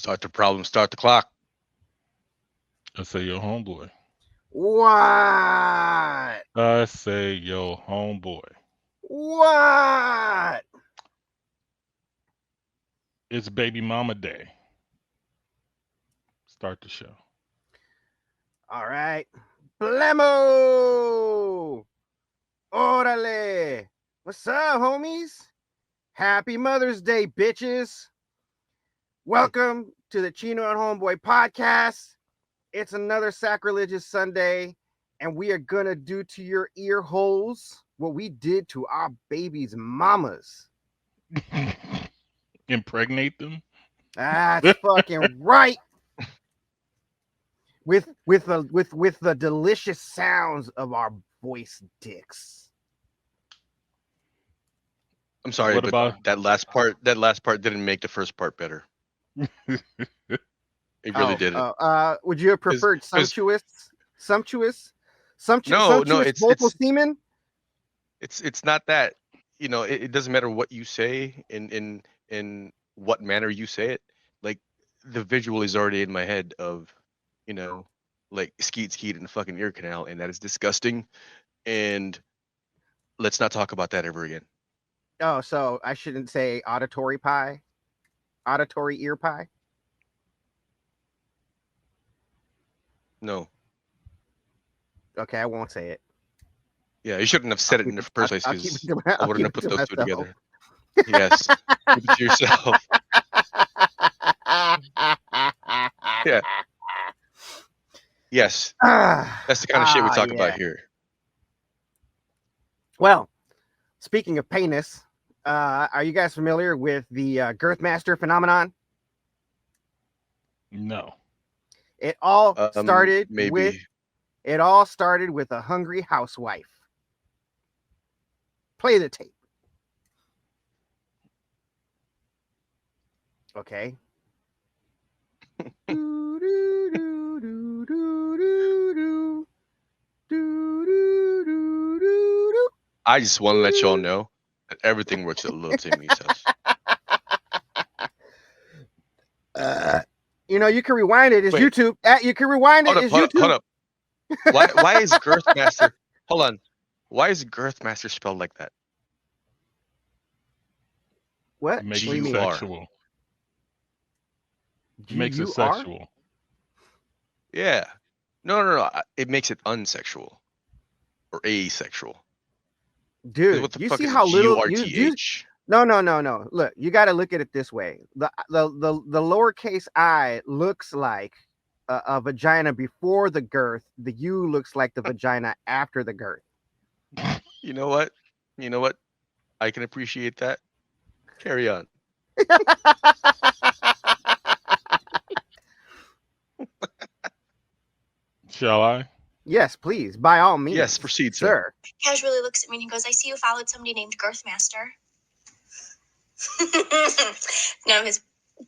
Start the problem. Start the clock. I say yo homeboy. What? I say yo homeboy. What? It's baby mama day. Start the show. All right. Blemo! Orale! What's up, homies? Happy Mother's Day, bitches. Welcome to the Chino and Homeboy podcast. It's another sacrilegious Sunday, and we are going to do to your ear holes what we did to our babies' mamas. Impregnate them. That's fucking right. With the delicious sounds of our voice dicks. I'm sorry, What but about- that last part didn't make the first part better. It really didn't. Would you have preferred 'cause- sumptuous No, vocal semen? It's not that. You know, it doesn't matter what you say in what manner you say it. Like the visual is already in my head of, you know, like skeet in the fucking ear canal, and that is disgusting. And let's not talk about that ever again. Oh, so I shouldn't say auditory pie, auditory ear pie. No. Okay, I won't say it. Yeah, you shouldn't have said it in the first place I'll keep because it to my- I I'll wouldn't have keep put it to those two myself. together. Yes, keep it to yourself. Yeah. Yes, that's the kind of shit we talk about here. Well, speaking of penis, are you guys familiar with the Girthmaster phenomenon? No. It all started Maybe. with a hungry housewife. Play the tape. Okay. I just want to let y'all know that everything works at Little Timmy's house. You know, you can rewind it. It's Wait. YouTube. You can rewind it. It's YouTube. Hold up. Why is Girthmaster? Hold on. Why is Girthmaster spelled like that? What? Makes What do you it mean? sexual. Makes it G-U-R? sexual. Yeah. No. It makes it unsexual or asexual. 'Cause Dude, what the you fuck see is how little you G-U-R-T-H? No. Look, you got to look at it this way. The lowercase I looks like a vagina before the girth. The U looks like the vagina after the girth. You know what? I can appreciate that. Carry on. Shall I? Yes, please, by all means. Yes, proceed, sir. Casually looks at me and he goes, I see you followed somebody named Girthmaster. None of his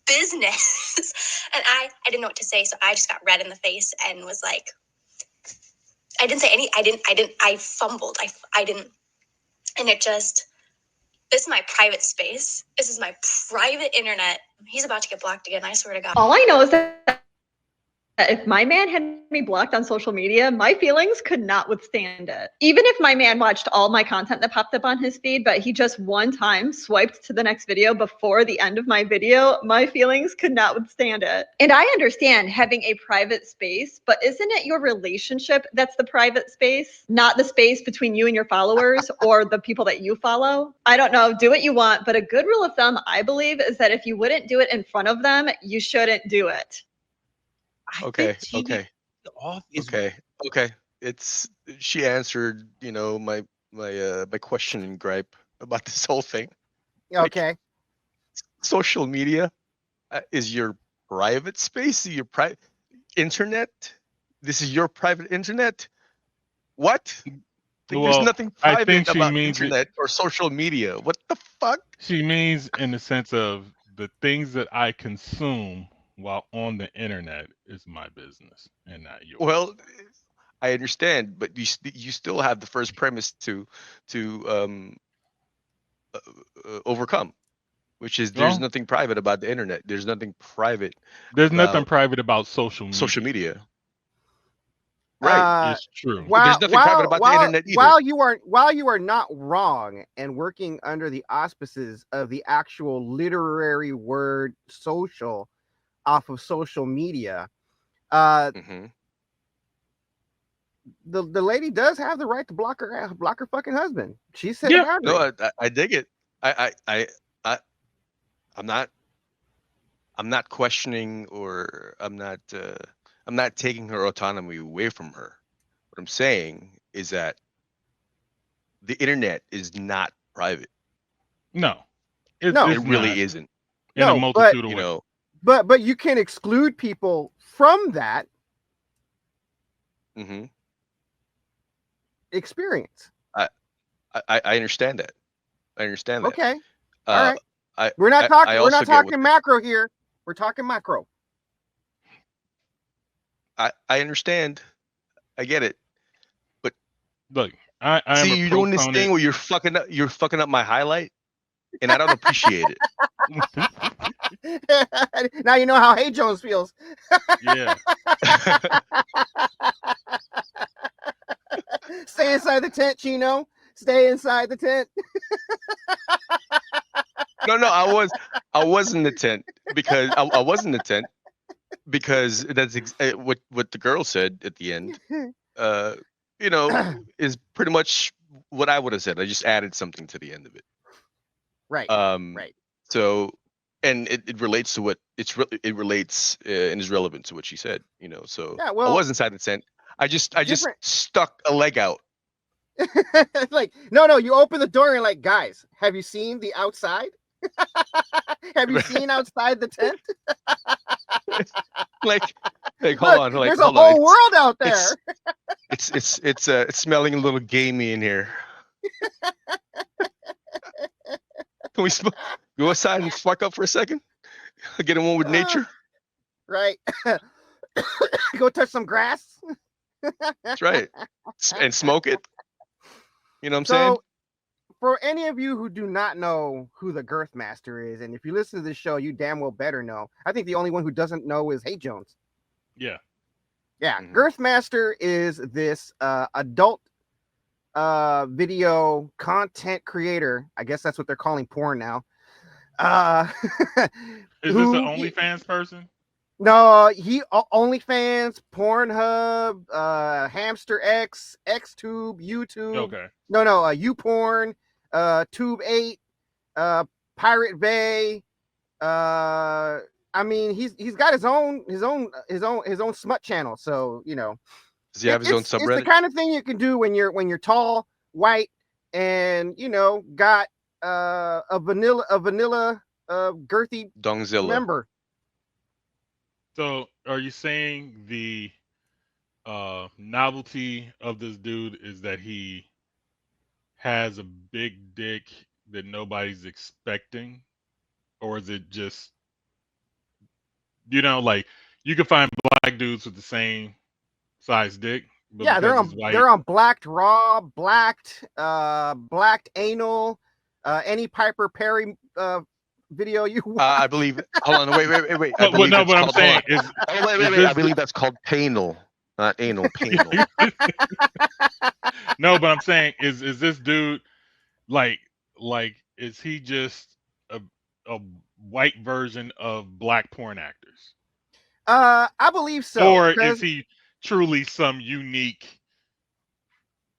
business. And I didn't know what to say, so I just got red in the face and was like, I didn't say any, I fumbled. I didn't, and it just, this is my private space. This is my private internet. He's about to get blocked again, I swear to God. All I know is that if my man had me blocked on social media, my feelings could not withstand it. Even if my man watched all my content that popped up on his feed, but he just one time swiped to the next video before the end of my video, my feelings could not withstand it. And I understand having a private space, but isn't it your relationship that's the private space, not the space between you and your followers or the people that you follow? I don't know, do what you want, but a good rule of thumb, I believe, is that if you wouldn't do it in front of them, you shouldn't do it. Okay. She answered, you know, my question and gripe about this whole thing. Okay. Social media is your private space, your private internet. This is your private internet. What? There's Well, nothing I private think she about means internet or social media. What the fuck? She means in the sense of the things that I consume while on the internet is my business and not yours. Well, I understand, but you still have the first premise to overcome. which is there's Well, nothing private about the internet. There's nothing private there's nothing about private about social media. social media. Right. It's true. But there's nothing private about the internet either. While you are not wrong and working under the auspices of the actual literary word social off of social media, Mm-hmm. the lady does have the right to block her fucking husband. She said Yeah. a boundary. No, I dig it. I'm not questioning, or I'm not taking her autonomy away from her. What I'm saying is that the internet is not private. No. No. It it's really not, isn't. in a No, multitude of You ways. know, But you can exclude people from that hmm experience. I understand that. I understand that. Okay. Uh, All right. I We're not I talking we're also not get what talking macro here. We're talking macro. I understand. I get it. Look, I am See, a you're doing this proponent. thing where you're fucking up my highlight, and I don't appreciate it. Now you know how Hey Jones feels. Yeah. Stay inside the tent, Chino. Stay inside the tent. No, I was in the tent because I was in the tent because that's what the girl said at the end. Is pretty much what I would have said. I just added something to the end of it. Right. Right. So, and it relates to what it relates and is relevant to what she said. So Yeah, I well, was inside the tent. I just different- stuck a leg out. Like, no, you open the door and like, guys, have you seen the outside? Have you seen outside the tent? like hold Look, on, there's hold a on. whole world out there. It's smelling a little gamey in here. Can we go outside and fuck up for a second? Get in one with nature. Right. Go touch some grass. That's right. And smoke it. You know what I'm So, saying? for any of you who do not know who the Girth Master is, and if you listen to this show, you damn well better know. I think the only one who doesn't know is Hey Jones. Yeah. Yeah. Mhm. Girth Master is this adult video content creator. I guess that's what they're calling porn now. Is this an OnlyFans person? No, he OnlyFans, Pornhub, Hamster X, XTube, YouTube. Okay. No, YouPorn, Tube 8, Pirate Bay. I mean, he's got his own smut channel. So Does he have his own it's the subreddit? kind of thing you can do when you're tall, white, and got a vanilla girthy Dongzilla. member. So are you saying the novelty of this dude is that he has a big dick that nobody's expecting? Or is it just, like, you can find black dudes with the same size dick, but Yeah, because he's white, they're on blacked raw, blacked anal, any Piper Perry video you want. I believe. Hold on. Wait. I But believe no, it's what I'm called- saying hold is, on. Wait. I this- believe that's called panal, not anal. Panal. no, but I'm saying is this dude like is he just a white version of black porn actors? I believe so. Or because- is he truly some unique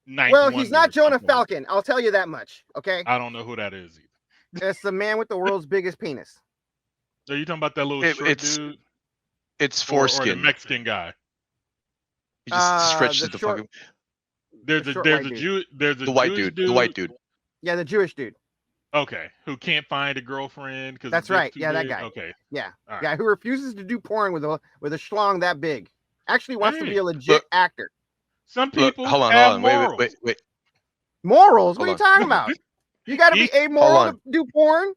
ninth well, he's wonder not or Jonah something? Falcon. I'll tell you that much. Okay, I don't know who that is either. it's the man with the world's biggest penis. Are you talking about that little short It's dude It's or the foreskin. Mexican guy? He just stretches the the short- fucking. There's The a short there's white a dude. Jew there's a The white Jewish dude. The white dude. Yeah, the Jewish dude. Okay, who can't find a girlfriend because That's right. Yeah, that guy. Okay, Yeah, all right. yeah, who refuses to do porn with a schlong that big. Actually wants to be Hey, a legit look. actor. Some Look, people hold on. have Wait. morals. Morals? What Hold are you talking about? You got to be amoral Hold to do porn?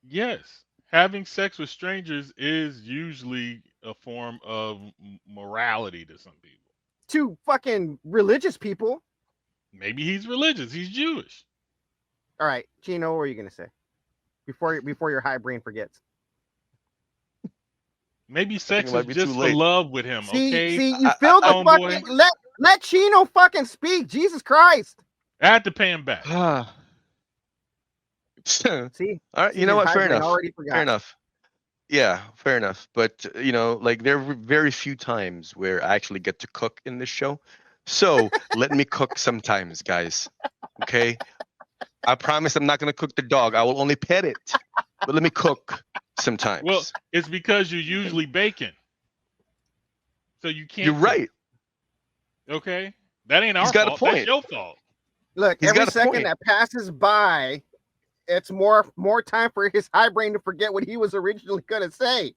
Yes, having sex with strangers is usually a form of morality to some people. To fucking religious people. Maybe he's religious. He's Jewish. All right, Chino, what were you gonna say? before your high brain forgets. Maybe sex might is be just too for late. love with him. Okay, See, you feel the homeboy. fucking let Chino fucking speak. Jesus Christ. I had to pay him back. See, All right, see, you know his what? high Fair brain enough. already forgot. Fair enough. Yeah, fair enough. But like there were very few times where I actually get to cook in this show. So let me cook sometimes, guys. Okay. I promise I'm not gonna cook the dog. I will only pet it. But let me cook sometimes. Well, it's because you're usually baking, so you can't. You're cook, right. Okay, that ain't our He's got a fault. That's point. your fault. Look, He's every got a second point. that passes by, it's more time for his high brain to forget what he was originally gonna say.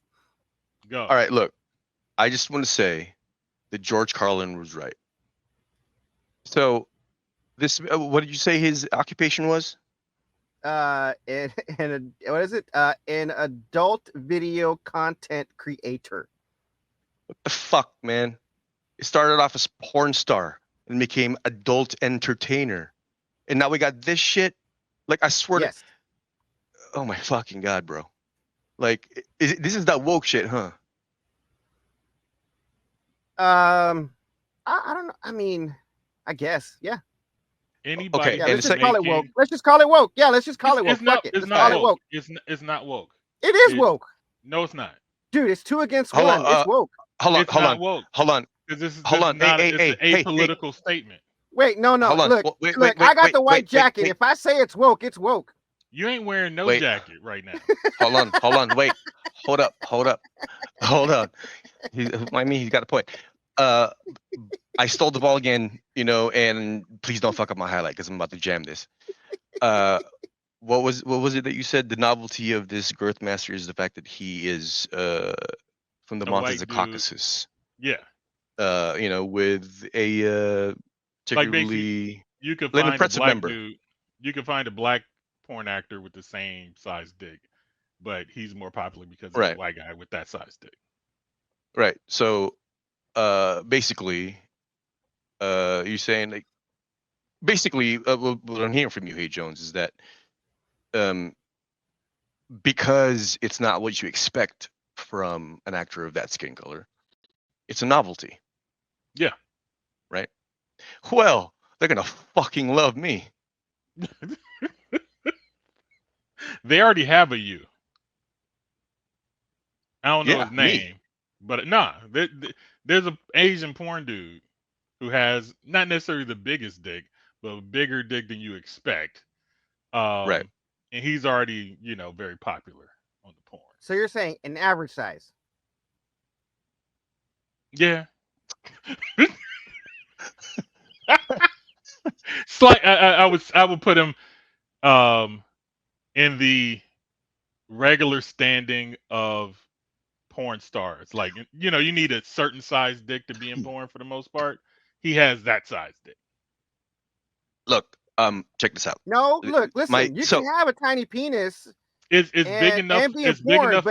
Go. All right, look. I just want to say that George Carlin was right. So this what did you say his occupation was? What is it? An adult video content creator. What the fuck, man? It started off as porn star and became adult entertainer. And now we got this shit. Like I swear Yes. to oh my fucking god, bro. Like this is that woke shit, huh? I don't know. I mean, I guess, yeah. Anybody. Okay, Yeah, and let's just it's call it woke. Let's just call it woke. Yeah, let's just call it woke. It's not. Fuck it. It's Let's call not it woke. woke. It's not woke. It is It- woke. No, it's not. Dude, it's 2 against Hold 1. on, It's woke. Hold on, It's hold not on, woke. hold on, Because this is hold on. not. Hey, It's hey, an apolitical statement. Wait, no. Hold on. Look, Wait, look, I got the white jacket. wait. If I say it's woke, it's woke. You ain't wearing no Wait. jacket right now. Hold on, wait. Hold up. Hold on. I mean, he's got a point. I stole the ball again, and please don't fuck up my highlight because I'm about to jam this. What was it that you said? The novelty of this girth master is the fact that he is from the A mountains white of dude. Caucasus. Yeah. With a particularly You could like an find a impressive black member. dude. You could find a black porn actor with the same size dick, but he's more popular because he's Right. a white guy with that size dick. Right. So basically, you're saying like basically what I'm hearing from you, Hey Jones, is that because it's not what you expect from an actor of that skin color, it's a novelty. Yeah. Right. Well, they're gonna fucking love me. They already have a you. I don't know Yeah, his me. name, but nah, there's a Asian porn dude who has not necessarily the biggest dick, but a bigger dick than you expect. Right. And he's already, very popular on the porn. So you're saying an average size. Yeah. Slight. I would put him in the regular standing of porn stars. Like, you need a certain size dick to be in porn for the most part. He has that size dick. Look, check this out. No, look, listen. You so- can have a tiny penis It's big enough. and be in It's big porn, enough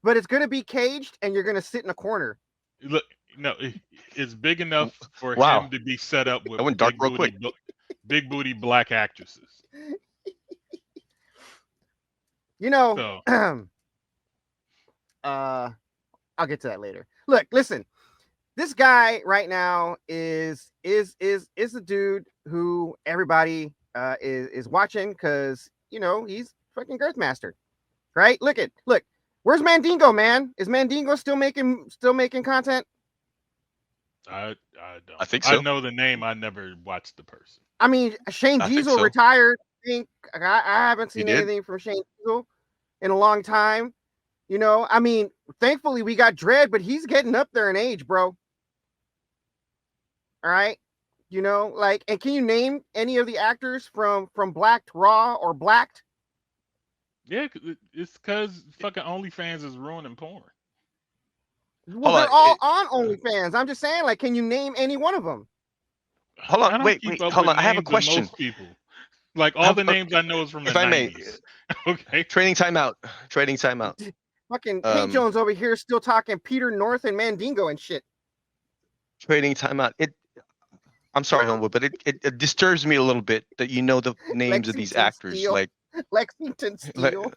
but it's gonna be caged and you're gonna sit in a corner. Look, no, it's big enough for Wow. him to be set up with That went dark real quick. big booty black actresses. So, I'll get to that later. Look, listen. This guy right now is a dude who everybody is watching because he's fucking girth master, right? Look, where's Mandingo, man? Is Mandingo still making content? I don't. I think so. I know the name. I never watched the person. I mean, Shane I think Diesel so. retired. I haven't seen did? anything from Shane Diesel in a long time. I mean, thankfully we got Dredd, but he's getting up there in age, bro. All right. And can you name any of the actors from Blacked Raw or Blacked? Yeah, it's because fucking OnlyFans is ruining porn. Well, they're all on OnlyFans. I'm just saying, like, can you name any one of them? Hold on, I don't wait, keep wait, up hold with on. I have a names of question. Most people, like all the names I know is from the If I may, 90s. Okay. Trading timeout. Fucking Hey Jones over here still talking Peter North and Mandingo and shit. Trading timeout. I'm sorry, Homeboy, but it disturbs me a little bit that you know the names of these Lexington actors. Steel. Like, Lexington Steel.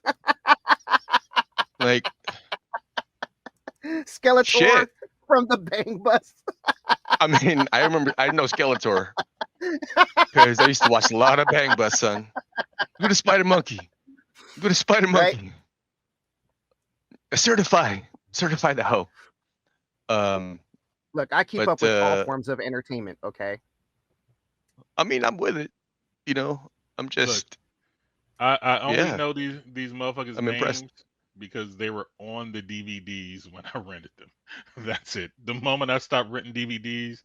Like Skeletor shit. from the Bang Bus. I mean, I know Skeletor because I used to watch a lot of Bang Bus, son. Look at the Spider Monkey. Look at the Spider Right. Monkey. Certify the hoe. Look, I keep But, up with all forms of entertainment. Okay. I mean, I'm with it. You know, I'm just. I only Yeah. know these motherfuckers' I'm names impressed. because they were on the DVDs when I rented them. That's it. The moment I stopped renting DVDs,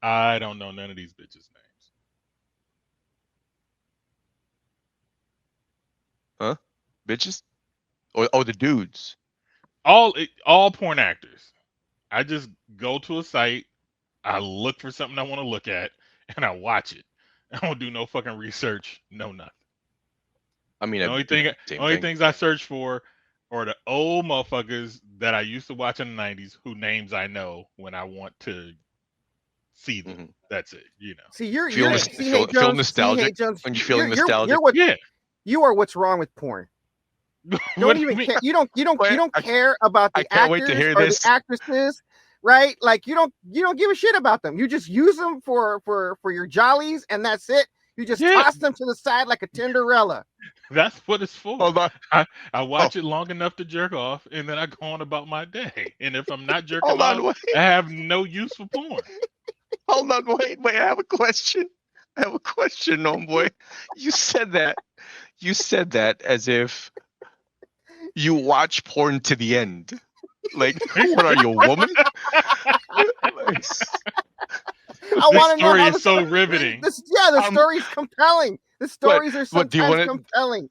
I don't know none of these bitches' names. Huh? Bitches? Or the dudes? All porn actors. I just go to a site, I look for something I want to look at, and I watch it. I don't do no fucking research, no nothing. I mean, The I only do thing, the same only thing. things I search for are the old motherfuckers that I used to watch in the '90s, whose names I know when I want to see them. Mhm. That's it. You know. See, you're Feel see, hey, feel Jones, nostalgic see, hey, Jones, when you're feeling you're nostalgic. what Yeah. you are. What's wrong with porn? What Don't do you even mean? care. You don't Wait, care about I the can't wait to actors hear or the this. actresses, right? Like you don't give a shit about them. You just use them for your jollies, and that's it. You just Yeah. toss them to the side like a Tinderella. That's what it's for. Hold on. I watch it long enough to jerk off, and then I go on about my day. And if I'm not jerking Hold on, off, wait. I have no use for porn. Hold on, wait. I have a question. Homeboy. You said that as if you watch porn to the end. Like, what are you, a woman? Like, I This want to know story how is the so story, riveting. the Um, story's compelling. The stories are what do you sometimes want compelling.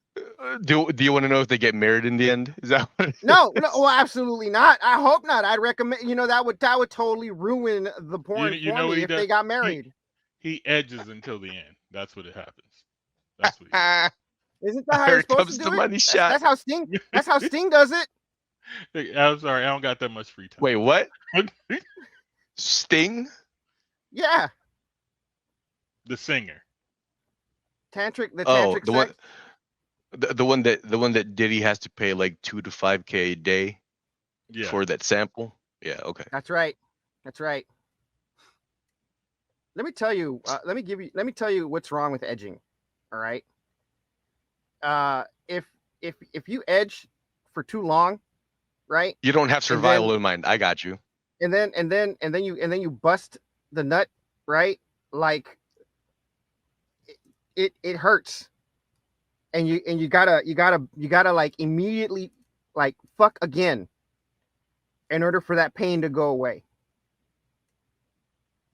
do you want to know if they get married in the end? Is that what it No, is? well, absolutely not. I hope not. I'd recommend. That would totally ruin the porn You for know what me he if does? they got married. He edges until the end. That's what it happens. That's what he Ah, Isn't that how here you're supposed comes to the do it? money shot. That's how Sting. does. That's how Sting does it. I'm sorry, I don't got that much free time. Wait, what? Sting? Yeah, The singer. tantric. The Oh, tantric the one, sex. the one that Diddy has to pay like $2 to $5K a day Yeah. for that sample. Yeah, okay. That's right. That's right. Let me tell you. Let me tell you what's wrong with edging. All right. If you edge for too long, right? You don't have And survival then in mind. I got you. and then you bust the nut, right? Like it hurts. And you gotta like immediately like fuck again in order for that pain to go away.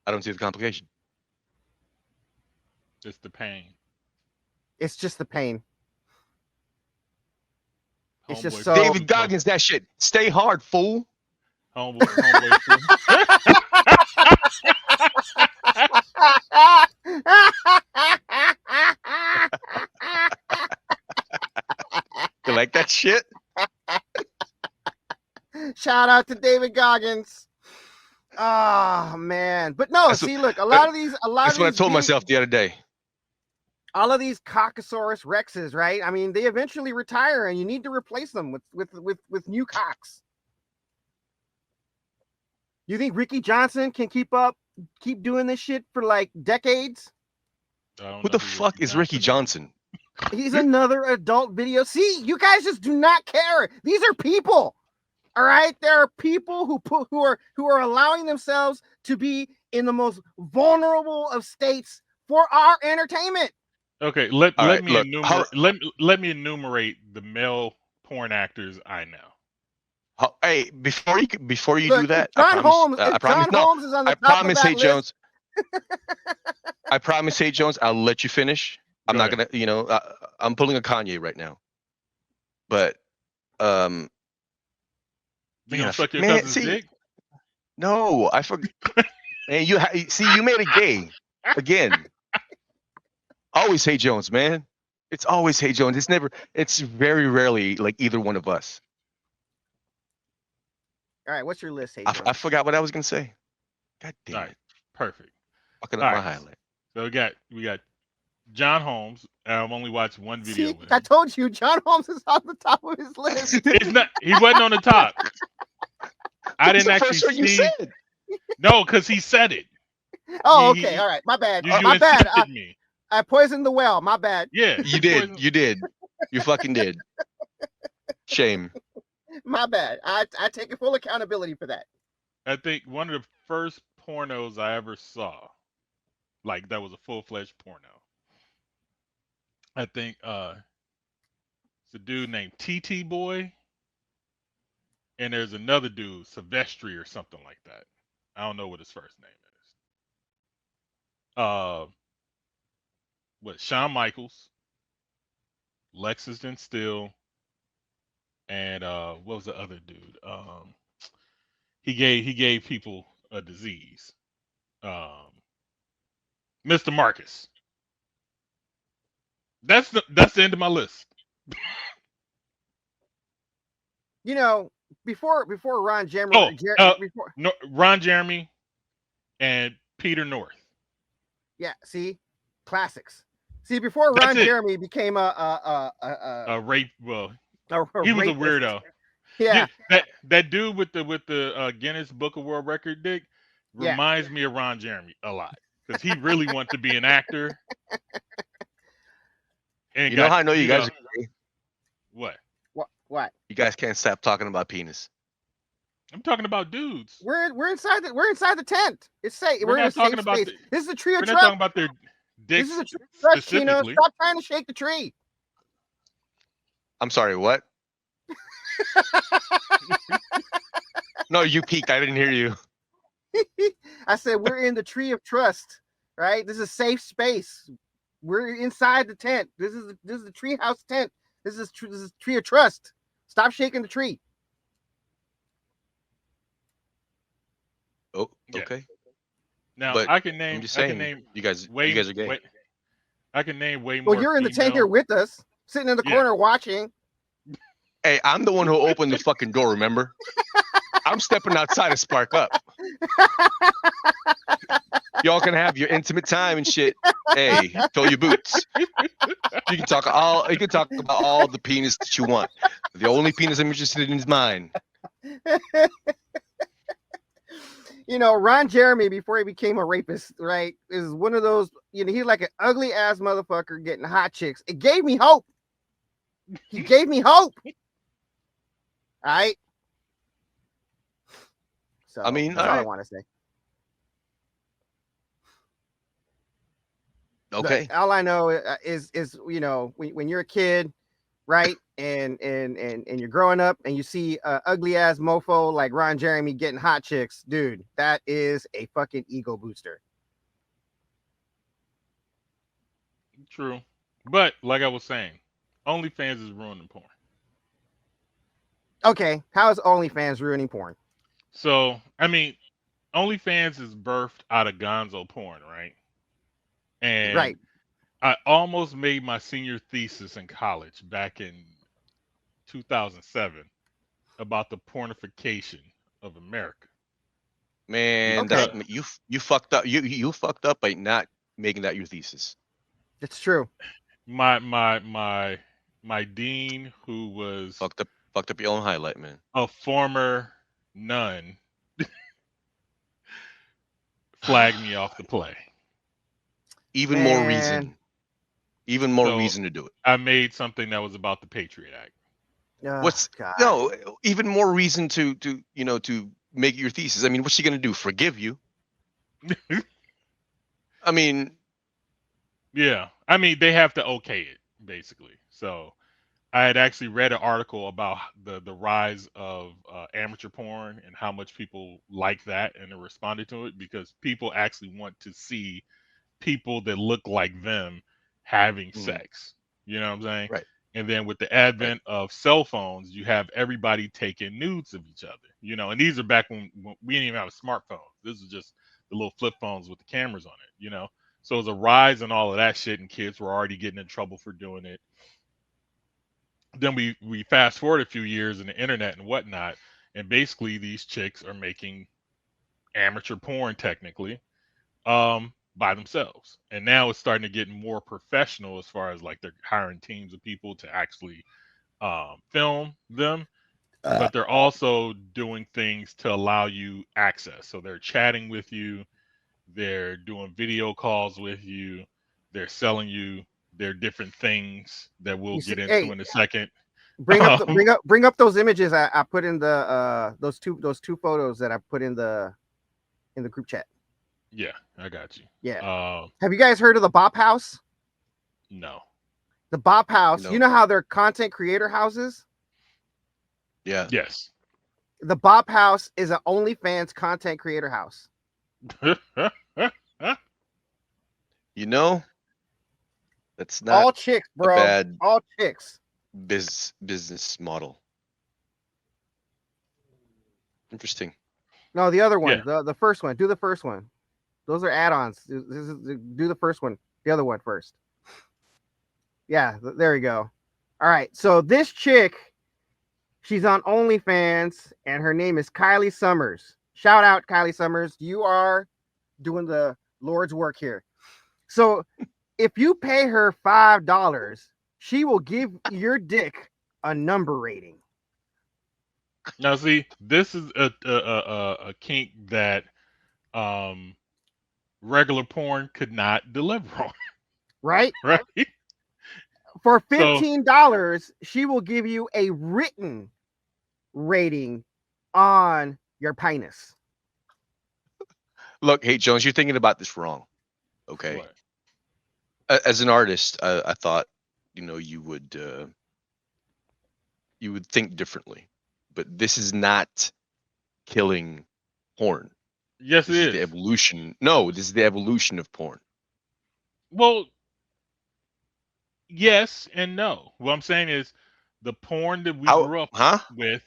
I don't see the complication. It's the pain. It's just the pain. It's just Homeboy so- David Goggins, that shit. Stay hard, fool. Homeboy. You like that shit? Shout out to David Goggins. Oh man, but no. That's See, look, a lot of these That's what I told myself the other day. all of these Cockosaurus Rexes, right? I mean, they eventually retire, and you need to replace them with new cocks. You think Ricky Johnson can keep doing this shit for like decades? Who the fuck is Ricky Johnson? He's another adult video. See, you guys just do not care. These are people. All right, there are people who are allowing themselves to be in the most vulnerable of states for our entertainment. Okay, let right, me look, let me enumerate the male porn actors I know. Hey, before you Look, do that, if John Holmes, I if promise. John No, Holmes is on the I top promise, of that hey list, Jones. I promise, hey Jones. I'll let you finish. I'm Go not ahead. gonna. I'm pulling a Kanye right now. But You gonna suck your man, cousin's see, dick? no, I forgot. Man, you made it gay again. Always hey Jones, man. It's always hey Jones. It's very rarely like either one of us. all right, what's your list, hey I Jones? forgot what I was gonna say. God damn All right, it. perfect. Fucking up All my right. highlight. So we got John Holmes. I've only watched one video See, with I him. told you, John Holmes is on the top of his list. It's not. He wasn't on the top. I It's didn't the actually first one you see. said. No, because he said it. Oh, He- okay, all right, my bad, You my bad. insisted me. I poisoned the well. My bad. Yeah, You did. You did. You fucking did. Shame. My bad. I take full accountability for that. I think one of the first pornos I ever saw, like that was a full-fledged porno. I think it's a dude named TT Boy, and there's another dude, Silvestri or something like that. I don't know what his first name is. Shawn Michaels, Lexington Steele, and what was the other dude? He gave people a disease. Mr. Marcus. That's the end of my list. You know, before Ron Jeremy, before, No, Ron Jeremy and Peter North. yeah, see, classics. See, before That's Ron it. Jeremy became a Rape. Well, a he was a rapist. weirdo. Yeah, That dude with the Guinness Book of World Record dick Yeah. reminds me of Ron Jeremy a lot because he really wanted to be an actor. And You know how I know you guys agree? What? what? You guys can't stop talking about penis. I'm talking about dudes. We're inside the tent. It's safe. We're in a not talking safe about space. This is a tree of We're not trust. talking about their dicks This is a tree of trust, Chino. specifically. Stop trying to shake the tree. I'm sorry, what? No, you peeked. I didn't hear you. I said we're in the tree of trust, right? This is a safe space. We're inside the tent. This is the tree house tent. This is tree of trust. Stop shaking the tree. Oh, Yeah. okay. Now But I can name. I'm just I saying, can name you guys are gay. I can name way more. Well, you're in the tent female- here with us, sitting in the Yeah. corner watching. Hey, I'm the one who opened the fucking door, remember? I'm stepping outside to spark up. Y'all can have your intimate time and shit. Hey, fill your boots. You can talk about all the penis that you want. The only penis I'm interested in is mine. You know, Ron Jeremy, before he became a rapist, right, is one of those, you know, he's like an ugly ass motherfucker getting hot chicks. It gave me hope. He gave me hope. All right. So I mean, that's all all I right. want to say. Okay. Look, all I know is you know, when you're a kid, right, and you're growing up and you see ugly ass mofo like Ron Jeremy getting hot chicks, dude, that is a fucking ego booster. True, but like I was saying, OnlyFans is ruining porn. Okay, how is OnlyFans ruining porn? So I mean, OnlyFans is birthed out of Gonzo porn, right? And Right. I almost made my senior thesis in college back in 2007 about the pornification of America. Man, Okay. that's you fucked up. You fucked up by not making that your thesis. It's true. My dean, who was Fucked up your own highlight, man. a former nun, flagged me off the play. Even more Man. reason. Even more So- reason to do it. I made something that was about the Patriot Act. Oh, What's God. no? Even more reason to make your thesis. I mean, what's she gonna do? Forgive you? I mean, Yeah, I mean they have to okay it basically. So I had actually read an article about the rise of amateur porn and how much people like that and they responded to it because people actually want to see people that look like them having sex. You know what I'm saying? Right. And then with the advent of cell phones, you have everybody taking nudes of each other. You know, and these are back when we didn't even have a smartphone. This is just the little flip phones with the cameras on it. You know, so it was a rise in all of that shit, and kids were already getting in trouble for doing it. Then we fast forward a few years in the internet and whatnot, and basically these chicks are making amateur porn technically, by themselves. And now it's starting to get more professional as far as like they're hiring teams of people to actually film them. But they're also doing things to allow you access. So they're chatting with you, they're doing video calls with you, they're selling you their different things that we'll You see- get into hey, in a second. Bring up those images I put in the those two photos that I put in the group chat. Yeah, I got you. Yeah. Have you guys heard of the Bop House? No. The Bop House. No. You know how they're content creator houses? Yeah. Yes. The Bop House is an OnlyFans content creator house. You know, that's All not chicks, a bro. bad All chicks. business model. Interesting. No, the other one. Yeah. The first one. Do the first one. Those are add-ons. Do the first one. The other one first. Yeah, there we go. All right. So this chick, she's on OnlyFans, and her name is Kylie Summers. Shout out, Kylie Summers. You are doing the Lord's work here. So if you pay her $5, she will give your dick a number rating. Now, see, this is a kink that regular porn could not deliver on, Right? right? For $15, she will give you a written rating on your penis. Look, hey Jones, you're thinking about this wrong. Okay. What? As an artist, I thought, you would think differently. But this is not killing porn. Yes, This it is the is. evolution. No, this is the evolution of porn. Well, yes and no. What I'm saying is the porn that we grew up with,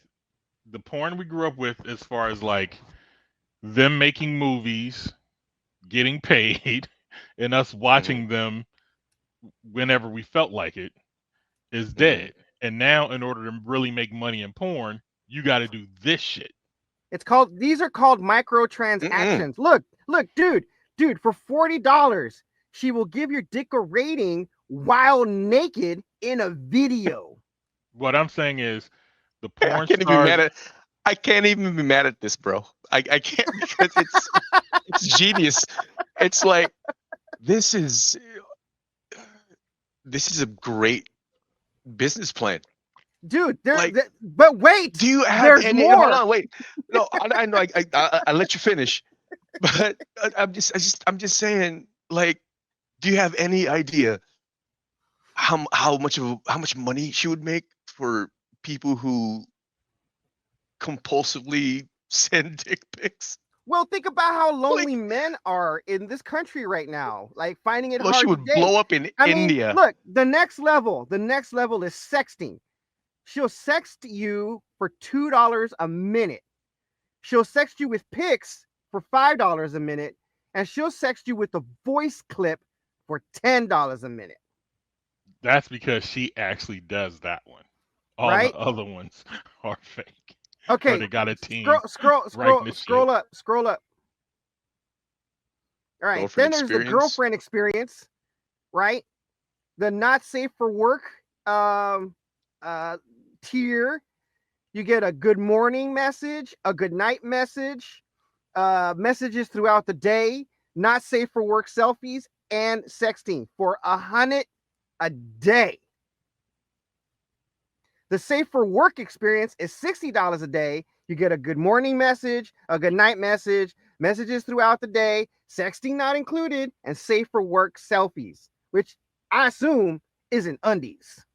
the porn we grew up with as far as like them making movies, getting paid, and us watching them whenever we felt like it is dead. And now in order to really make money in porn, you got to do this shit. These are called microtransactions. Look, dude, for $40, she will give your dick a rating while naked in a video. What I'm saying is the porn I can't even be mad at this, bro. I can't, because it's genius. It's like this is a great business plan. Dude, but wait, do you have there's any? more. Hold on, wait. No, I know. I let you finish, but I'm just saying. Like, do you have any idea how much money she would make for people who compulsively send dick pics? Well, think about how lonely men are in this country right now. Like finding it Well, hard she to would date. blow up in India. Mean, look, the next level is sexting. She'll sext you for $2 a minute. She'll sext you with pics for $5 a minute, and she'll sext you with a voice clip for $10 a minute. That's because she actually does that one. All the other ones are fake. Okay, or they got a team. Scroll up. All right, girlfriend then there's experience. the girlfriend experience, right? The not safe for work tier. You get a good morning message, a good night message, messages throughout the day, not safe for work selfies, and sexting for $100 a day. The safe for work experience is $60 a day. You get a good morning message, a good night message, messages throughout the day, sexting not included, and safe for work selfies, which I assume isn't undies.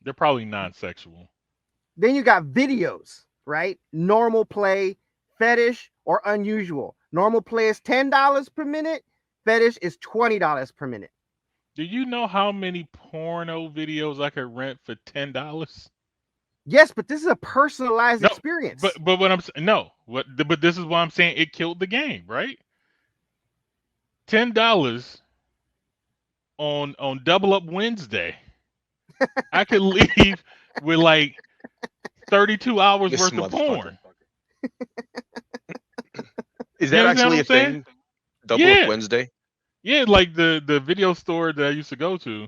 They're probably non-sexual. Then you got videos, right? Normal play, fetish, or unusual. Normal play is $10 per minute. Fetish is $20 per minute. Do you know how many porno videos I could rent for $10? Yes, but this is a personalized experience. But what I'm saying, but this is why I'm saying it killed the game, right? $10 on Double Up Wednesday. I could leave with like 32 hours worth of porn. Is You that understand actually what a I'm saying? thing? Double Yeah. Up Wednesday? Yeah, like the video store that I used to go to,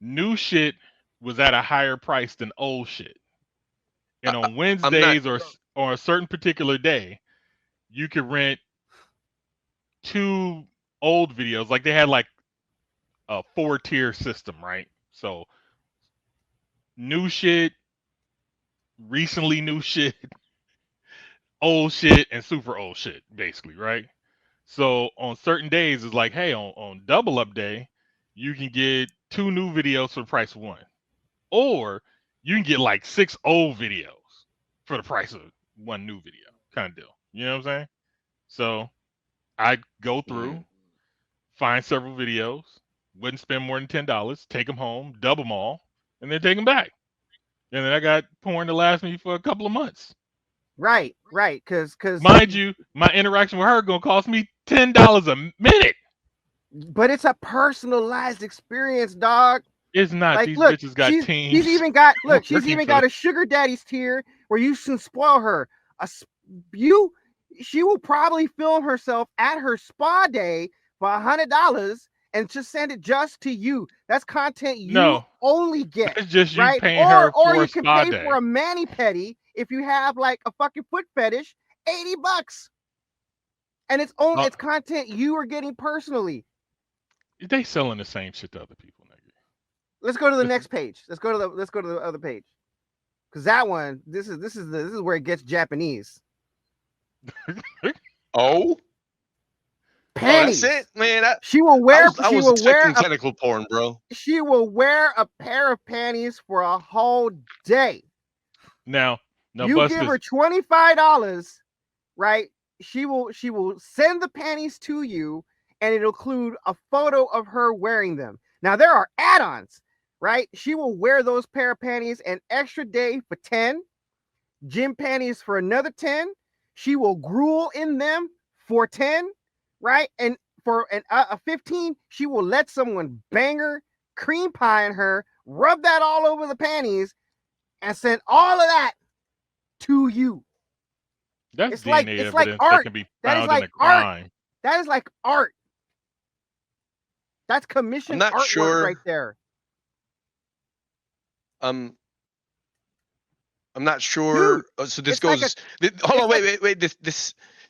new shit was at a higher price than old shit. And on I'm not. Wednesdays or a certain particular day, you could rent 2 old videos. Like they had like a 4-tier system, right? So new shit, recently new shit, old shit, and super old shit, basically, right? So on certain days, it's like, hey, on Double Up Day, you can get 2 new videos for the price of 1. Or you can get like 6 old videos for the price of 1 new video, kind of deal. You know what I'm saying? So I go through, find several videos, wouldn't spend more than $10, take them home, dub them all, and then take them back. And then I got porn to last me for a couple of months. Right. Because Mind you, my interaction with her gonna cost me $10 a minute. but it's a personalized experience, dog. It's not. Like, These look, bitches got she's teams. even got she's working even for got a sugar daddy's tier where you can spoil her. She will probably film herself at her spa day for $100 and just send it just to you. That's content you No, only get, it's just you right? paying her Or for a you can spa pay day. for a mani pedi if you have like a fucking foot fetish, $80. And it's only it's content you are getting personally. They selling the same shit to other people, nigga. Let's go to the next page. Let's go to the other page. Cause that one, this is where it gets Japanese. Oh, Panties. that's it, man. She will wear. I was expecting tentacle porn, bro. She will wear a pair of panties for a whole day. Now, you give her $25, right? She will send the panties to you, and it'll include a photo of her wearing them. Now there are add-ons, right? She will wear those pair of panties an extra day for 10, gym panties for another 10. She will gruel in them for 10, right? And for a 15, she will let someone bang her, cream pie in her, rub that all over the panties, and send all of that to you. That's it's DNA like evidence like art. that can be That is found like in a crime. art. That is like art. That's commissioned I'm not artwork sure. right there. I'm not sure. Dude, so this it's like goes. Hold on, wait.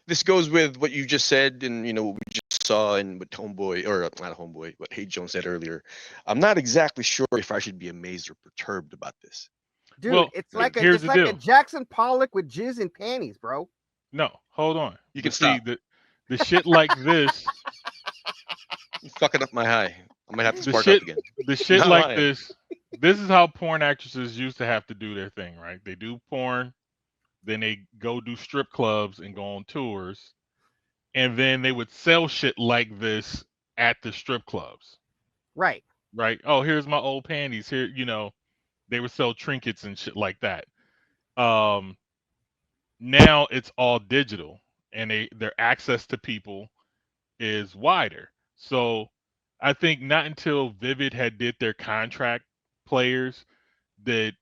This goes with what you just said, and what we just saw, and what Homeboy, or not Homeboy, what Hey Jones said earlier. I'm not exactly sure if I should be amazed or perturbed about this. Dude, Well, it's like here's the deal. a Jackson Pollock with jizz and panties, bro. No, hold on. You can see stop. the shit like this. You're fucking up my high. I might have to The spark shit, up again. the shit Not like lying. this. This is how porn actresses used to have to do their thing, right? They do porn, then they go do strip clubs and go on tours, and then they would sell shit like this at the strip clubs. Right. Right. Oh, here's my old panties. Here, they would sell trinkets and shit like that. Now it's all digital, and their access to people is wider. So I think not until Vivid had did their contract players that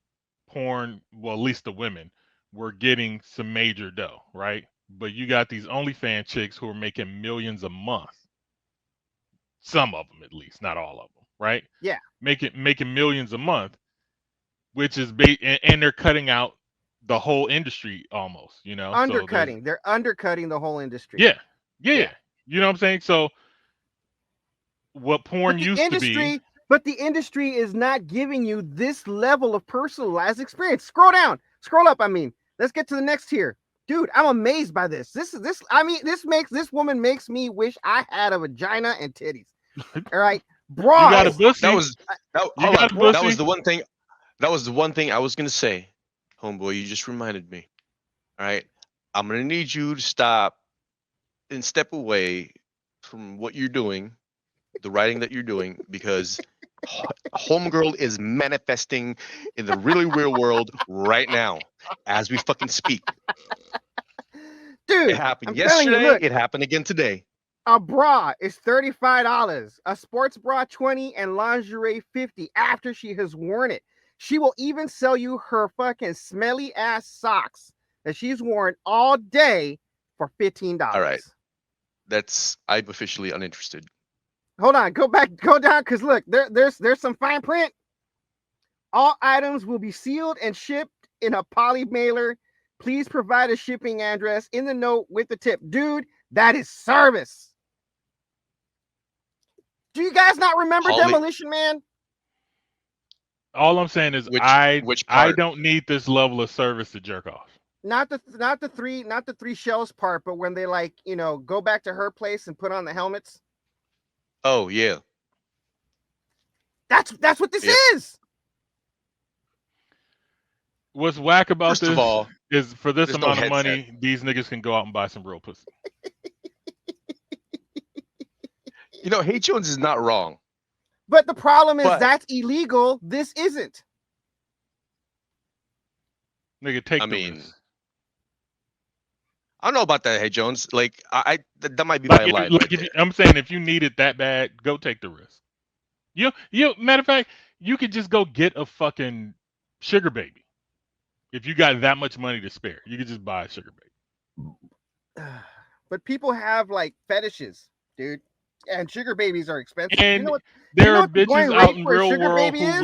porn, well, at least the women, were getting some major dough, right? But you got these OnlyFans chicks who are making millions a month. Some of them, at least, not all of them, right? Yeah. Making millions a month, which is and they're cutting out the whole industry almost, Undercutting. They're undercutting the whole industry. Yeah. You know what I'm saying? So what porn used to be. But the industry is not giving you this level of personalized experience. Scroll down. Scroll up, I mean. Let's get to the next tier. Dude, I'm amazed by this. This woman makes me wish I had a vagina and titties. All right. Bro. You got a pussy. That was the one thing. That was the one thing I was gonna say. Homeboy, you just reminded me. All right. I'm gonna need you to stop and step away from what you're doing, the writing that you're doing, because Homegirl is manifesting in the really real world right now as we fucking speak. Dude, it happened yesterday. It happened again today. A bra is $35, a sports bra $20, and lingerie $50 after she has worn it. She will even sell you her fucking smelly ass socks that she's worn all day for $15. All right. I'm officially uninterested. Hold on, go down, because look, there's some fine print. All items will be sealed and shipped in a poly mailer. Please provide a shipping address in the note with the tip. Dude, that is service. Do you guys not remember Demolition Man? All I'm saying is Which I part? don't need this level of service to jerk off. Not the three shells part, but when they like, go back to her place and put on the helmets. Oh yeah. That's what this is. What's whack about First of this all, is for this there's no amount of headset. money, these niggas can go out and buy some real pussy. Hey Jones is not wrong. But the problem is But- that's illegal. This isn't. Nigga, take I the mean, risk. I don't know about that, Hey Jones. Like that might be Like, my life. I'm saying if you need it that bad, go take the risk. You matter of fact, you could just go get a fucking sugar baby. If you got that much money to spare, you could just buy a sugar baby. But people have like fetishes, dude. And sugar babies are expensive. And you know what there are what the going bitches out rate in for a real sugar world baby is?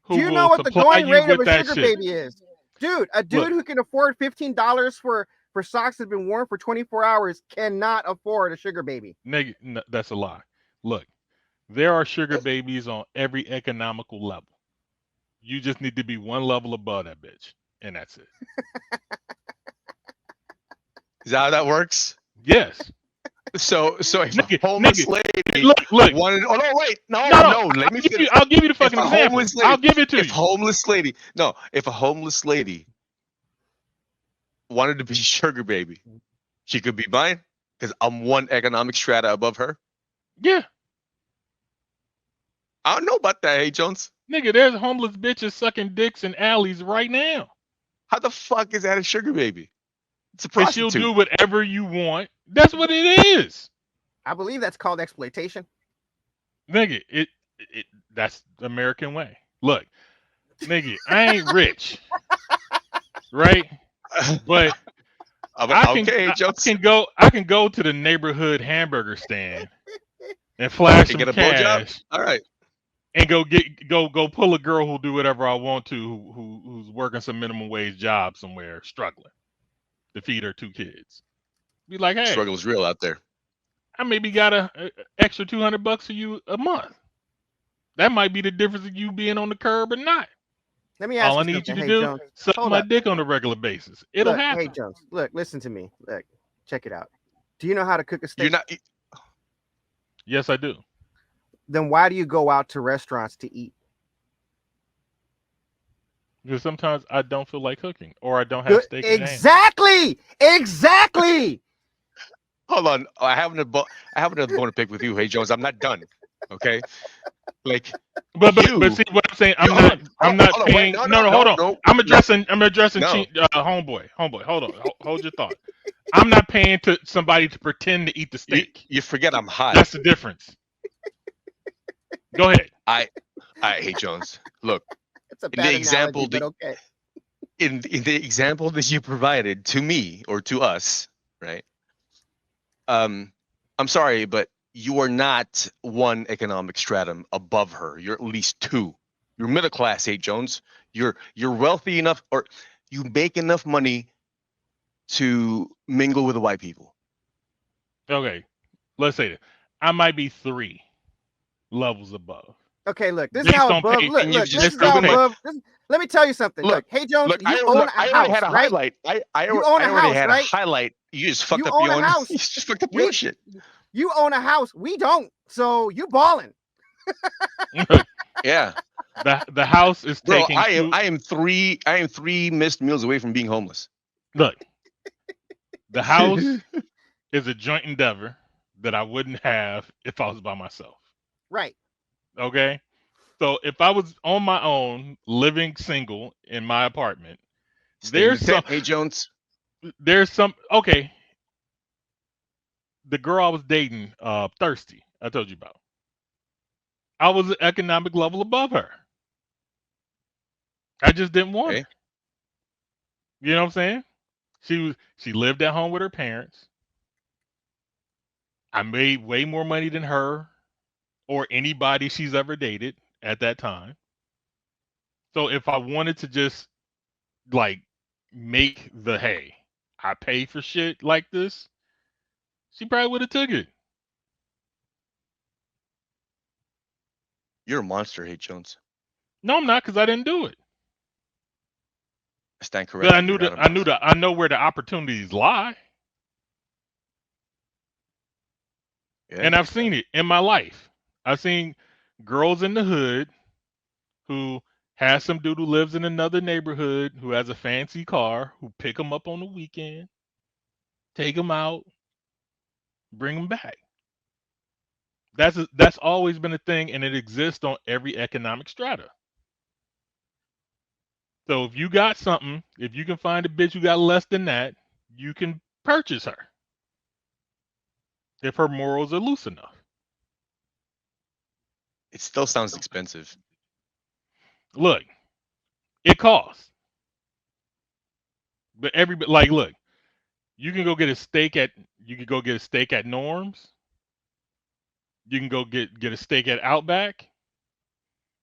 who Do you will know what the supply going you rate of with a that sugar shit. baby is? Dude, a dude Look. who can afford $15 for socks that have been worn for 24 hours cannot afford a sugar baby. Nigga, no, that's a lie. Look, there are sugar babies on every economical level. You just need to be one level above that bitch, and that's it. Is that how that works? Yes. So if Nigga, a homeless nigga, lady look. wanted, oh no, wait, no, No, let me finish. I'll give you the If fucking a example. homeless lady- I'll give it to If you. if a homeless lady wanted to be sugar baby, she could be mine because I'm one economic strata above her. Yeah, I don't know about that, Hey Jones. nigga, there's homeless bitches sucking dicks in alleys right now. How the fuck is that a sugar baby? It's a And she'll prostitute. do whatever you want. That's what it is. I believe that's called exploitation. Nigga, that's the American way. Look, nigga, I ain't rich. Right? But Okay, I Jones. can go to the neighborhood hamburger stand and flash some Get a blowjob. cash All right. and go pull a girl who'll do whatever I want to, who's working some minimum wage job somewhere, struggling to feed her 2 kids. Be like, hey, Struggle is real out there. I maybe got a extra $200 for you a month. That might be the difference of you being on the curb or not. Let me ask All I you need you something. to Hey, do, Jones, suck hold my up. dick on a regular basis. It'll Look, happen. Hey, Jones, look, listen to me. Look, check it out. Do you know how to cook a steak? You're not. Yes, I do. Then why do you go out to restaurants to eat? Because sometimes I don't feel like cooking, or I don't have steak in hand. Exactly. Hold on. I have another bone to pick with you, Hey Jones. I'm not done. Okay. Like, But you- see what I'm saying. I'm Hold on, not hold on, wait, paying. no, No, hold on. no, I'm addressing no. Homeboy. Hold on. Hold your thought. I'm not paying to somebody to pretend to eat the steak. You forget I'm hot. That's the difference. Go ahead. I hate Jones. Look, It's a In the bad example, analogy, but okay. in the example that you provided to me or to us, right? I'm sorry, but you are not one economic stratum above her. You're at least 2. You're middle class, Hey Jones. You're wealthy enough, or you make enough money to mingle with the white people. Okay. Let's say that I might be 3 levels above. Okay, look, this is Based how on above. pay- Look, and you've look, just this is how proven it. above. Let me tell you something. Look, Look, Hey Jones, Look, you own a I house, already had a right? highlight. I You own a already house, had right? a highlight. You just fucked You up own your a own. house. You just fucked up your own shit. You own a house. We don't. So you balling. Yeah, The house is bro. taking I am 3 missed meals away from being homeless. Look, the house is a joint endeavor that I wouldn't have if I was by myself. Right. Okay? So if I was on my own, living single in my apartment, Stay in there's the some tent, Hey Jones. okay. The girl I was dating, Thirsty, I told you about. I was an economic level above her. I just didn't want Okay. her. You know what I'm saying? She lived at home with her parents. I made way more money than her or anybody she's ever dated at that time. So if I wanted to just like make the hey, I pay for shit like this, she probably would have took it. You're a monster, Hey Jones. No, I'm not, because I didn't do it. I stand But corrected. I knew You're that not a monster. I know where the opportunities lie. Yeah. And I've seen it in my life. I've seen girls in the hood who has some dude who lives in another neighborhood who has a fancy car, who pick them up on the weekend, take them out, bring them back. That's always been a thing, and it exists on every economic strata. So if you got something, if you can find a bitch who got less than that, you can purchase her if her morals are loose enough. It still sounds expensive. Look, it costs. But everybody, like, look, you can go get a steak at Norm's. You can go get a steak at Outback.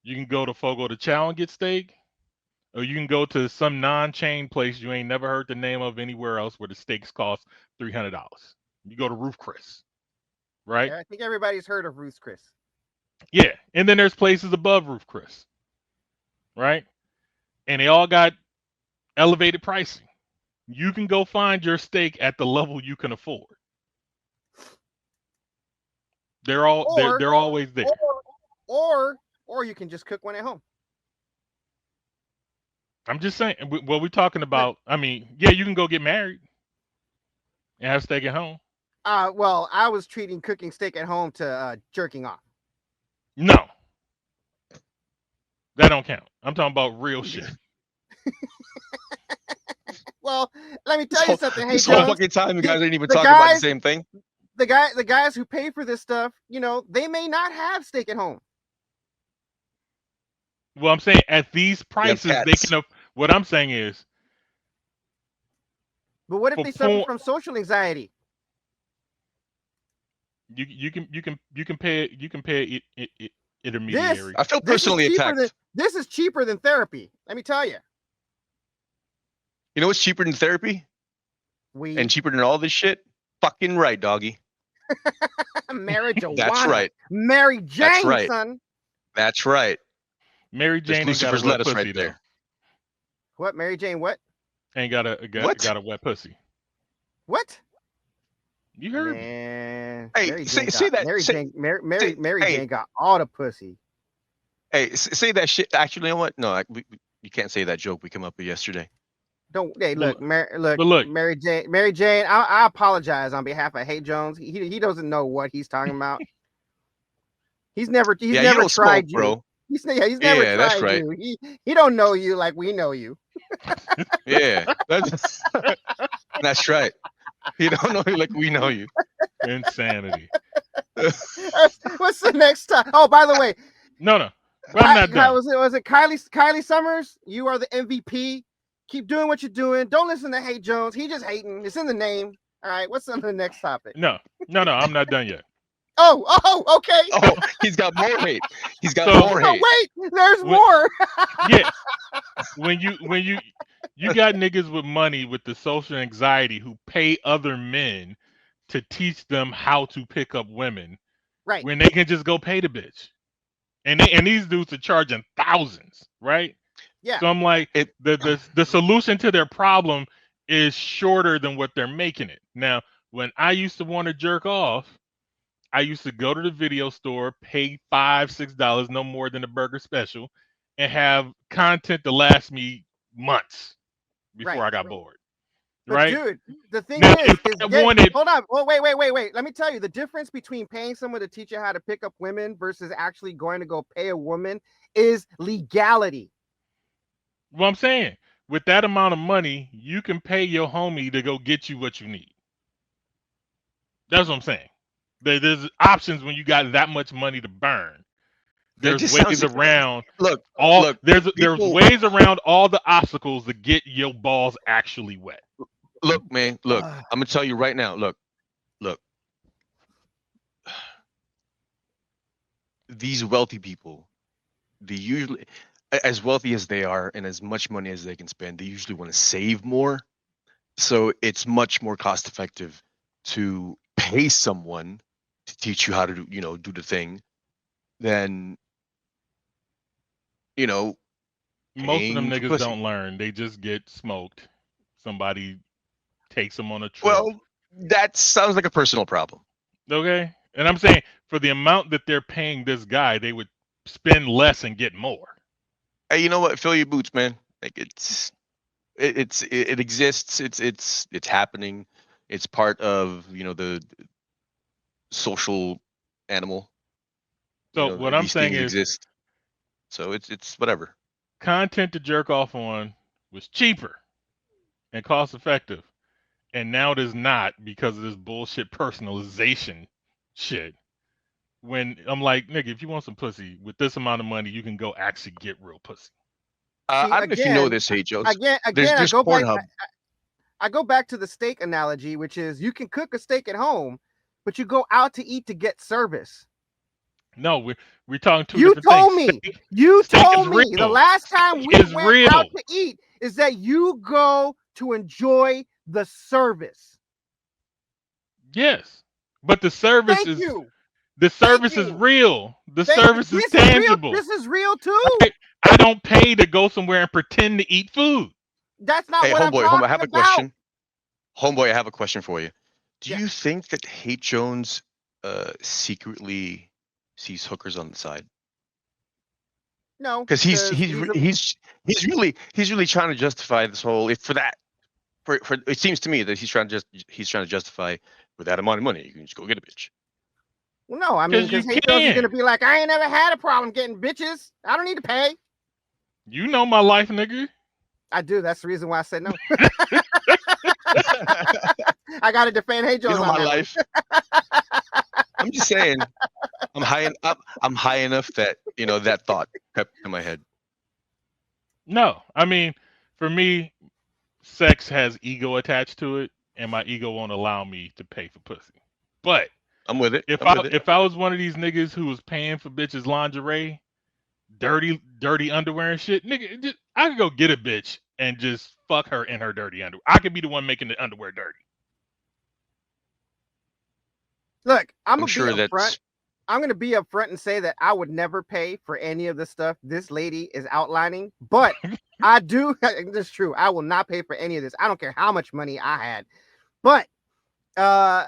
You can go to Fogo de Chao and get steak. Or you can go to some non-chain place you ain't never heard the name of anywhere else where the steaks cost $300. You go to Roof Chris, right? Yeah, I think everybody's heard of Ruth's Chris. Yeah, and then there's places above Roof Chris, right? And they all got elevated pricing. You can go find your steak at the level you can afford. They're always there. Or you can just cook one at home. I'm just saying, what we're talking about, I mean, yeah, you can go get married and have steak at home. Well, I was treating cooking steak at home to jerking off. No. That don't count. I'm talking about real shit. Well, let me tell you something. Hey, This whole Jones, fucking time, you guys ain't even the talking about the guys- same thing. the guys who pay for this stuff, you know, they may not have steak at home. Well, I'm saying at these prices, they cats. can. What I'm saying is, But what if For they suffer porn- from social anxiety? you can pay intermediary. I feel This is personally cheaper attacked. This is cheaper than therapy. Let me tell you. You know what's cheaper than therapy We and cheaper than all this shit? Fucking right, doggy. marijuana. That's right. Mary Jane, That's right. son. That's right. Mary There's Jane ain't got a Lucifer's wet lettuce pussy right though. there. What? Mary Jane? What? Ain't got What? a wet pussy. What? You heard me. Man, Hey, Mary say- Jane say got, that- Mary say- Jane, Mary say- hey. Jane got all the pussy. Hey, say that shit. Actually, you know what? No, you can't say that joke we came up with yesterday. Don't hey Well, look, look, but look. Mary Jane. I apologize on behalf of Hey Jones. He doesn't know what he's talking about. He's never Yeah, you never don't tried smoke, you. bro. He's never Yeah, tried that's right. you. He don't know you like we know you. Yeah, that's right. You don't know you like we know you. Insanity. What's the next time? Oh, by the way, No. But I'm not done. was it Kylie Summers? You are the MVP. Keep doing what you're doing. Don't listen to Hey Jones. He just hating. It's in the name. All right. What's on the next topic? No. I'm not done yet. Oh, okay. Oh, he's got more hate. He's got So- more Oh, hate. wait, there's When- more. Yeah. When you got niggas with money with the social anxiety who pay other men to teach them how to pick up women Right. when they can just go pay the bitch. And these dudes are charging thousands, right? Yeah. So I'm like, It- the solution to their problem is shorter than what they're making it. Now, when I used to want to jerk off, I used to go to the video store, pay $5-6, no more than a burger special, and have content to last me months before Right. I got bored. But Right? dude, the thing Now, is if I wanted- hold on. Oh, wait. Let me tell you the difference between paying someone to teach you how to pick up women versus actually going to go pay a woman is legality. What I'm saying, with that amount of money, you can pay your homie to go get you what you need. That's what I'm saying. There's options when you got that much money to burn. There's just ways sounds- around Look, all. look, There's people- ways around all the obstacles to get your balls actually wet. Look, man. Look, I'm gonna tell you right now. Look. These wealthy people, they usually, as wealthy as they are and as much money as they can spend, they usually want to save more. So it's much more cost effective to pay someone to teach you how to do the thing than Most of them paying for niggas pussy. don't learn. They just get smoked. Somebody takes them on a trip. Well, that sounds like a personal problem. Okay? And I'm saying for the amount that they're paying this guy, they would spend less and get more. Hey, you know what? Fill your boots, man. Like it exists. It's happening. It's part of the social animal. So what I'm These saying things is exist. So it's whatever. content to jerk off on was cheaper and cost effective. And now it is not because of this bullshit personalization shit. When I'm like, nigga, if you want some pussy with this amount of money, you can go actually get real pussy. I don't know if you know this, hey Joe. Again, There's I go back. Pornhub. I go back to the steak analogy, which is you can cook a steak at home, but you go out to eat to get service. No, we're talking two You different told things. me. You steak told is me the real. last time we Steak is went real. out to eat is that you go to enjoy the service. Yes, but the service Thank is you. the service is you. real. The Thank service you. is This tangible. This is real too. I don't pay to go somewhere and pretend to eat food. That's not Hey, what homeboy, I'm talking I have a about. question. Homeboy, I have a question for you. Do Yeah. you think that Hate Jones secretly sees hookers on the side? No, Because he's really trying to justify this whole for it seems to me that he's trying to justify with that amount of money you can just go get a bitch. Well, no, I mean, 'Cause you because Hate Jones is can. gonna be like, I ain't never had a problem getting bitches. I don't need to pay. You know my life, nigga. I do. That's the reason why I said no. I gotta defend Hate Jones. You know on my that one. life. I'm just saying, I'm high enough that that thought kept in my head. No, I mean, for me, sex has ego attached to it, and my ego won't allow me to pay for pussy. But I'm with it. if I'm I was one of these niggas who was paying for bitches lingerie, dirty underwear and shit, nigga, I could go get a bitch and just fuck her in her dirty underwear. I could be the one making the underwear dirty. Look, I'm I'm sure gonna be upfront. that's I'm gonna be upfront and say that I would never pay for any of the stuff this lady is outlining, but I do. That's true. I will not pay for any of this. I don't care how much money I had, but I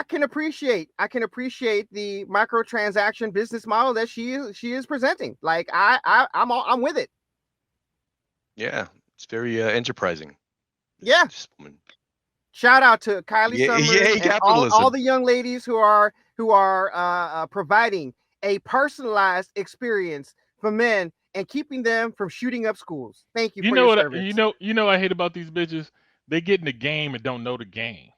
can appreciate the microtransaction business model that she is presenting. Like I'm with it. yeah, it's very enterprising. Yeah. This woman. Shout out to Kylie Yeah, Summers yeah, and capitalism. all the young ladies who are providing a personalized experience for men and keeping them from shooting up schools. Thank you for your service. You know what I hate about these bitches? They get in the game and don't know the game.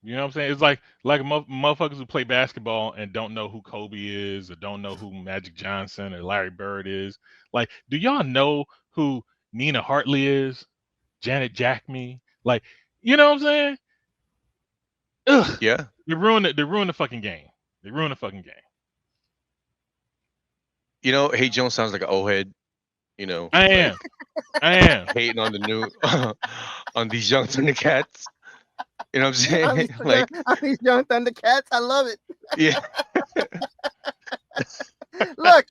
You know what I'm saying? It's like motherfuckers who play basketball and don't know who Kobe is or don't know who Magic Johnson or Larry Bird is. Like, do y'all know who Nina Hartley is? Janet Jackme? Like, you know what I'm saying? Ugh. Yeah. They ruined the fucking game. They ruined the fucking game. Hey, Jones sounds like an old head. I am. Hating on the new on these young Thundercats. You know what I'm saying? Like on these young Thundercats, I love it. Yeah. Look,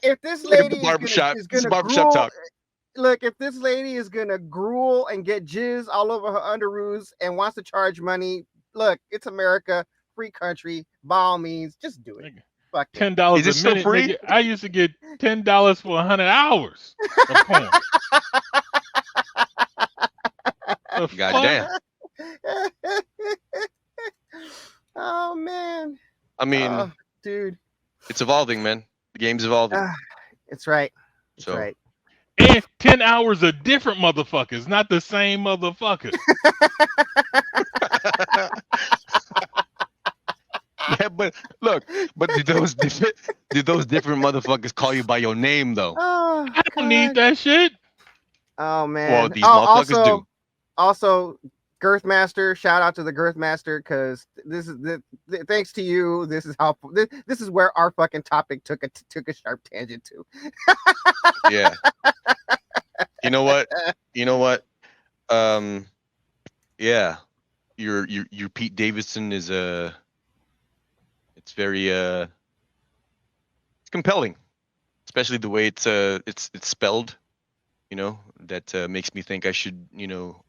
if this lady is gonna gruel, talk. Look, if this lady is gonna gruel and get jizz all over her underoos and wants to charge money, look, it's America, free country. By all means, just do it. Fuck it. $10 a minute. Free? Nigga, I used to get $10 for 100 hours of porn. Goddamn. Oh man. I mean, dude, it's evolving, man. The game's evolving. It's right. It's so. right. And 10 hours of different motherfuckers, not the same motherfuckers. Yeah, but did those different motherfuckers call you by your name though? Oh, I don't need that shit. Oh man. Well, these motherfuckers do. Also, Girthmaster, shout out to the Girthmaster, because this is thanks to you. This is how this is where our fucking topic took a sharp tangent to. Yeah. You know what? Yeah, your Pete Davidson is it's very it's compelling, especially the way it's spelled. You know, that makes me think I should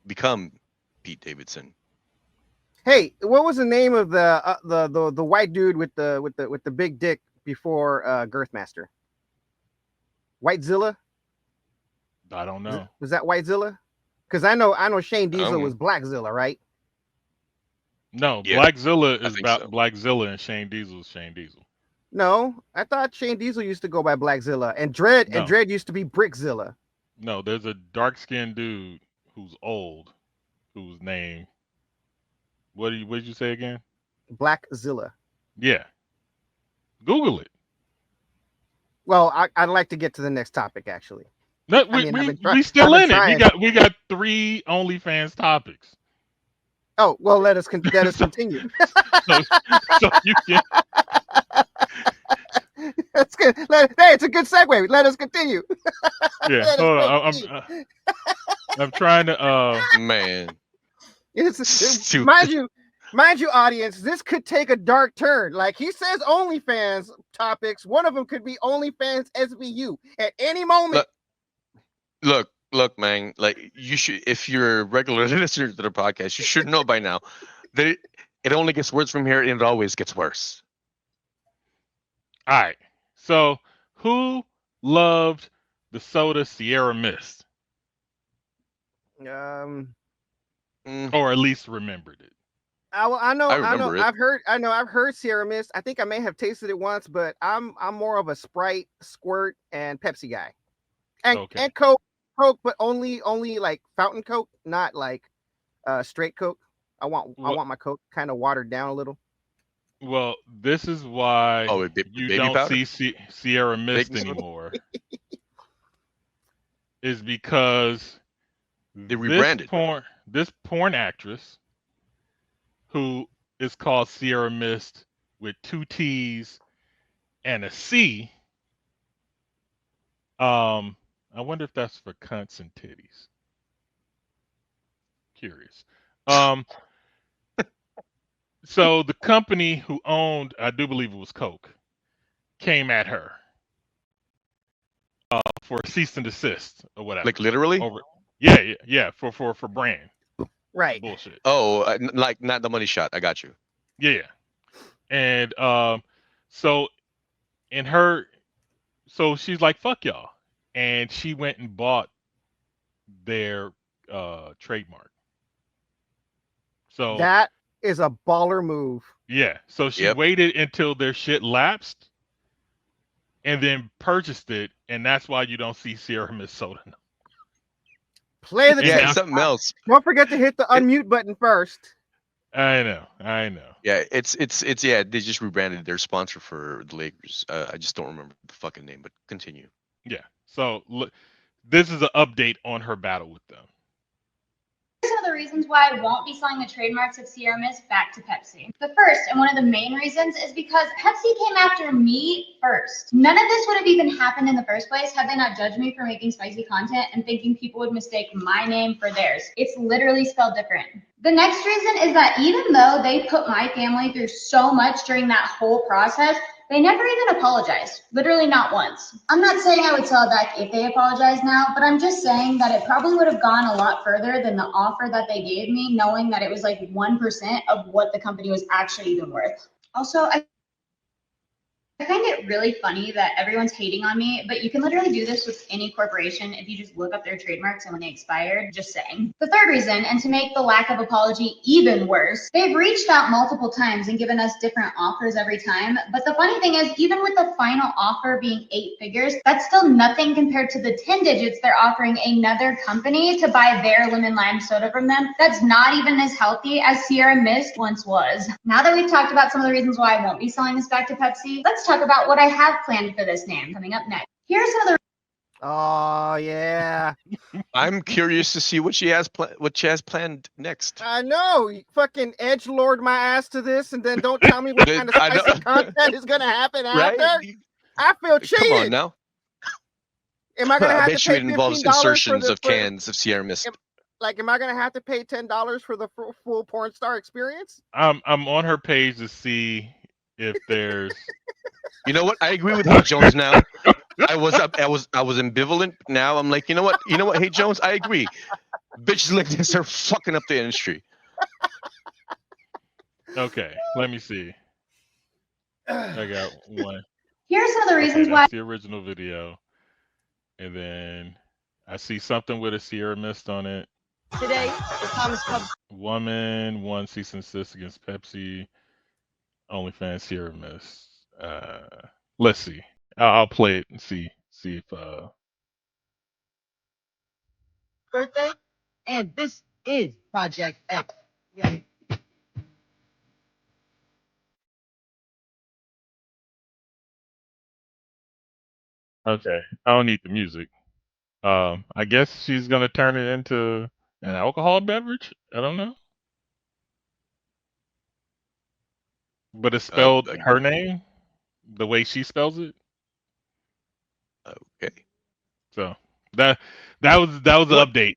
become Pete Davidson. Hey, what was the name of the white dude with the big dick before Girthmaster? Whitezilla? I don't know. Was that Whitezilla? Because I know Shane Diesel know. was Blackzilla, right? No, Yeah, Blackzilla I is think about so. Blackzilla, and Shane Diesel is Shane Diesel. No, I thought Shane Diesel used to go by Blackzilla, and Dread No. used to be Brickzilla. No, there's a dark-skinned dude who's old, whose name. What did you say again? Blackzilla. Yeah. Google it. Well, I'd like to get to the next topic, actually. No, I mean, we still I've been in it. trying. We got 3 OnlyFans topips. Oh, well, let us continue. So you can. That's good. Hey, it's a good segue. Let us continue. Yeah. Let us Hold on. I'm trying to. Man, mind you, audience, this could take a dark turn. Like he says, OnlyFans topics. One of them could be OnlyFans SVU at any moment. Look, man. Like you should, if you're a regular listener to the podcast, you should know by now that it only gets worse from here, and it always gets worse. All right. So who loved the soda Sierra Mist, Mm. or at least remembered it? I know. it. I've heard Sierra Mist. I think I may have tasted it once, but I'm more of a Sprite, Squirt, and Pepsi guy, and Coke, but only like fountain Coke, not like straight Coke. I want my Coke kind of watered down a little. Well, this is why you baby don't powder? see Sierra Mist Baking soda? anymore. Is because They rebranded. This porn actress, who is called Sierra Mist with 2 T's and a C. I wonder if that's for cunts and titties. Curious. So the company who owned, I do believe it was Coke, came at her for cease and desist or whatever. Like literally? Yeah. For brand. Right. Bullshit. Oh, like not the money shot. I got you. Yeah. And so she's like, fuck y'all. And she went and bought their trademark. So that is a baller move. Yeah. So she waited until their shit lapsed and then purchased it, and that's why you don't see Sierra Mist soda. Play the tape. Something else. Don't forget to hit the unmute button first. I know. Yeah, it's they just rebranded their sponsor for the Lakers. I just don't remember the fucking name, but continue. Yeah. So look, this is an update on her battle with them. Some of the reasons why I won't be selling the trademarks of Sierra Mist back to Pepsi. The first, and one of the main reasons, is because Pepsi came after me first. None of this would have even happened in the first place had they not judged me for making spicy content and thinking people would mistake my name for theirs. It's literally spelled different. The next reason is that even though they put my family through so much during that whole process, they never even apologized. Literally not once. I'm not saying I would sell it back if they apologize now, but I'm just saying that it probably would have gone a lot further than the offer that they gave me, knowing that it was like 1% of what the company was actually even worth. Also, I find it really funny that everyone's hating on me, but you can literally do this with any corporation if you just look up their trademarks and when they expired, just saying. The third reason, and to make the lack of apology even worse, they've reached out multiple times and given us different offers every time. But the funny thing is, even with the final offer being 8 figures, that's still nothing compared to the 10 digits they're offering another company to buy their lemon lime soda from them. That's not even as healthy as Sierra Mist once was. Now that we've talked about some of the reasons why I won't be selling this back to Pepsi, let's talk about what I have planned for this name coming up next. Here's some of the Oh yeah, I'm curious to see what she has planned next. I know. You fucking edgelord my ass to this, and then don't tell me what kind of I know. spicy content is gonna happen Right? after. I feel cheated. Come on now. Am I gonna I have to bet you pay it involves $15 for insertions the of cans of Sierra Mist. like? Am I gonna have to pay $10 for the full porn star experience? I'm on her page to see if there's. You know what? I agree with Hey Jones now. I was ambivalent. Now I'm like, you know what? Hey Jones, I agree. Bitches like this are fucking up the industry. Okay, let me see. I got one. Here are some of the Okay, reasons why. that's the original video, and then I see something with a Sierra Mist on it. Today, the Thomas Cup. Woman won cease and desist against Pepsi. OnlyFans Sierra Mist. Let's see. I'll play it and see if Birthday, and this is Project X. Yeah. Okay, I don't need the music. I guess she's gonna turn it into an alcohol beverage. I don't know, but it's spelled her name the way she spells it. Okay. So that was the What? update